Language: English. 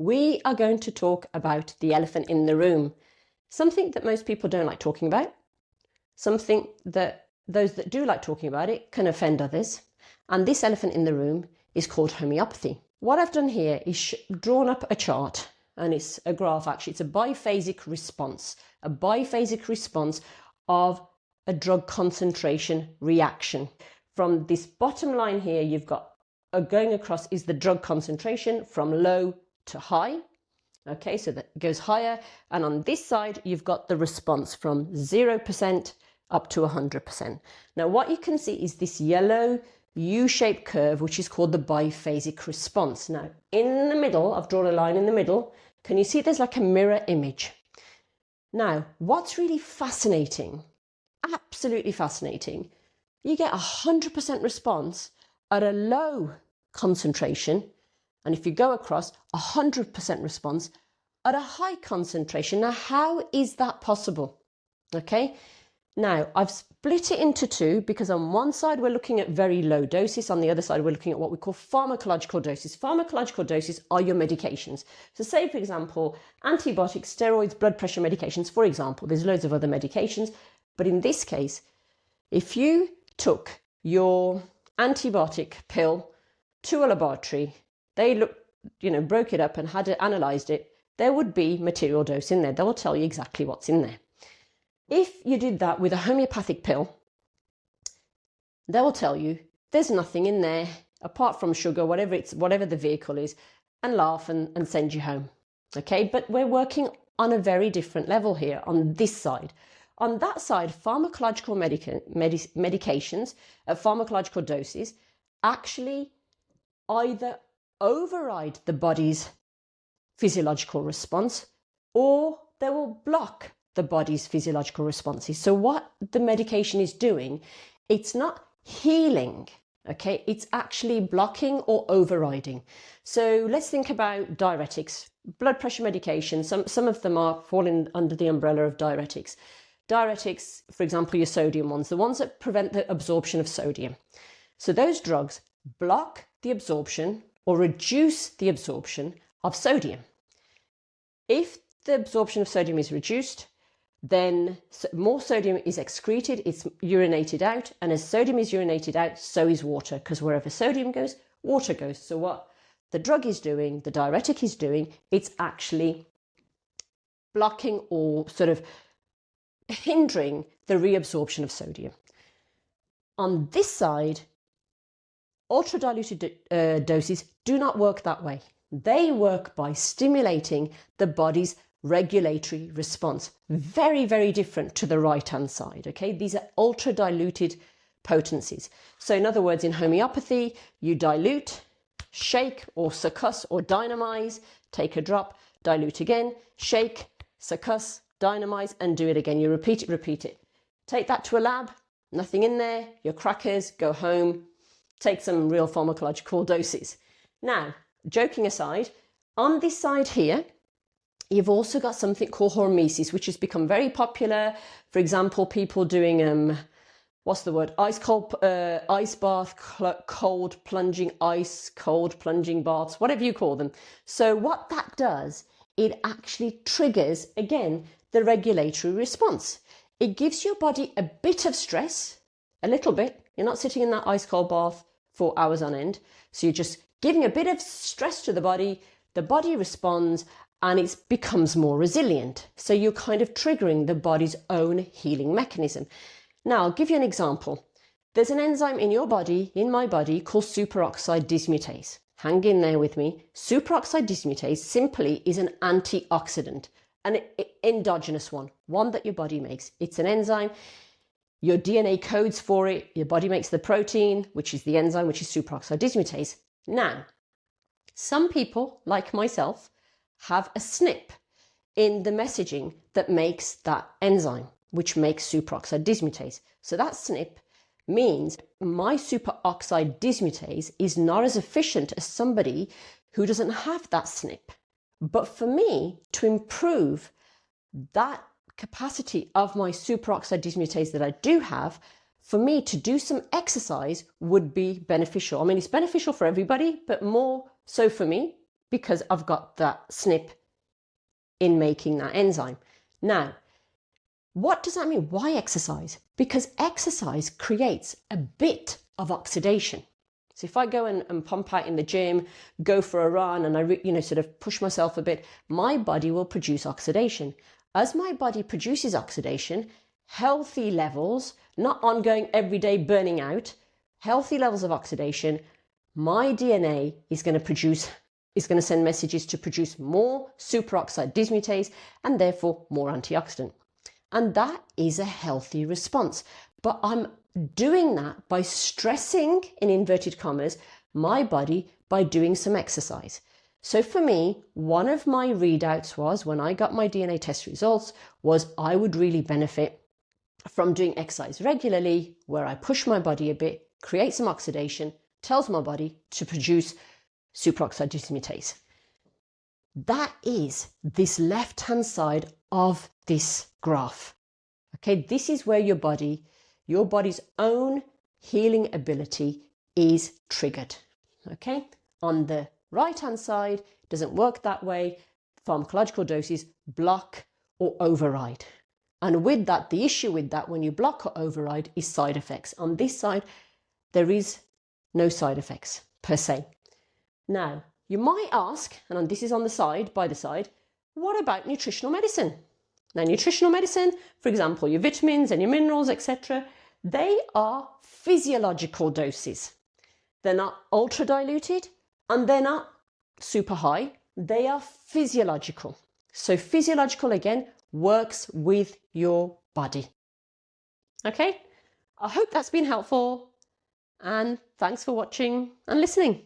we are going to talk about the elephant in the room. Something that most people don't like talking about. Something that those that do like talking about it can offend others. And this elephant in the room is called homeopathy. What I've done here is drawn up a chart, and it's a graph actually. It's a biphasic response. A biphasic response of a drug concentration reaction. From this bottom line here, you've got going across is the drug concentration from low to high. Okay, so that goes higher. And on this side, you've got the response from 0% up to 100%. Now, what you can see is this yellow U-shaped curve, which is called the biphasic response. Now, in the middle, I've drawn a line in the middle. Can you see there's like a mirror image? Now, what's really fascinating, absolutely fascinating, you get 100% response at a low concentration. And if you go across, 100% response at a high concentration. Now, how is that possible? Okay. Now, I've split it into two because on one side, we're looking at very low doses. On the other side, we're looking at what we call pharmacological doses. Pharmacological doses are your medications. So say, for example, antibiotics, steroids, blood pressure medications, for example. There's loads of other medications. But in this case, if you took your antibiotic pill to a laboratory, they broke it up and had analysed it, there would be material dose in there. They will tell you exactly what's in there. If you did that with a homeopathic pill, they will tell you there's nothing in there apart from sugar, whatever the vehicle is, and laugh and send you home. Okay, but we're working on a very different level here on this side. On that side, pharmacological medications at pharmacological doses actually either override the body's physiological response or they will block the body's physiological responses. So what the medication is doing, it's not healing, okay? It's actually blocking or overriding. So let's think about diuretics, blood pressure medication. Some of them are falling under the umbrella of diuretics. Diuretics, for example, your sodium ones, the ones that prevent the absorption of sodium. So those drugs block the absorption or reduce the absorption of sodium. If the absorption of sodium is reduced, then more sodium is excreted, it's urinated out, and as sodium is urinated out, so is water, because wherever sodium goes, water goes. So what the drug is doing, the diuretic is doing, it's actually blocking or sort of hindering the reabsorption of sodium. On this side, ultra diluted doses do not work that way. They work by stimulating the body's regulatory response. Very, very different to the right-hand side, okay? These are ultra diluted potencies. So in other words, in homeopathy, you dilute, shake or succuss or dynamize, take a drop, dilute again, shake, succuss, dynamize, and do it again. You repeat it. Take that to a lab, nothing in there, your crackers, go home, take some real pharmacological doses. Now, joking aside, on this side here, you've also got something called hormesis, which has become very popular. For example, people doing, ice bath, cold plunging baths, whatever you call them. So what that does, it actually triggers, again, the regulatory response. It gives your body a bit of stress, a little bit. You're not sitting in that ice cold bath for hours on end. So you're just giving a bit of stress to the body responds, and it becomes more resilient. So you're kind of triggering the body's own healing mechanism. Now, I'll give you an example. There's an enzyme in your body, in my body, called superoxide dismutase. Hang in there with me. Superoxide dismutase simply is an antioxidant, an endogenous one that your body makes. It's an enzyme. Your DNA codes for it. Your body makes the protein, which is the enzyme, which is superoxide dismutase. Now, some people, like myself, have a SNP in the messaging that makes that enzyme, which makes superoxide dismutase. So that SNP means my superoxide dismutase is not as efficient as somebody who doesn't have that SNP. But for me to improve that capacity of my superoxide dismutase that I do have, for me to do some exercise would be beneficial. I mean, it's beneficial for everybody, but more so for me because I've got that SNP in making that enzyme. Now, what does that mean? Why exercise? Because exercise creates a bit of oxidation. So if I go and pump out in the gym, go for a run, and I sort of push myself a bit, my body will produce oxidation. As my body produces oxidation, healthy levels, not ongoing everyday burning out, healthy levels of oxidation, my DNA is going to send messages to produce more superoxide dismutase and therefore more antioxidant. And that is a healthy response. But I'm doing that by stressing, in inverted commas, my body by doing some exercise. So for me, one of my readouts was, when I got my DNA test results, was I would really benefit from doing exercise regularly, where I push my body a bit, create some oxidation, tells my body to produce superoxide dismutase. That is this left-hand side of this graph. Okay, this is where your body's own healing ability is triggered. Okay, on the right-hand side, it doesn't work that way. Pharmacological doses block or override. And with that, the issue with that, when you block or override, is side effects. On this side, there is no side effects per se. Now, you might ask, and this is on the side, by the side, what about nutritional medicine? Now, nutritional medicine, for example, your vitamins and your minerals, etc., they are physiological doses. They're not ultra diluted and they're not super high. They are physiological. So physiological, again, works with your body. Okay, I hope that's been helpful, and thanks for watching and listening.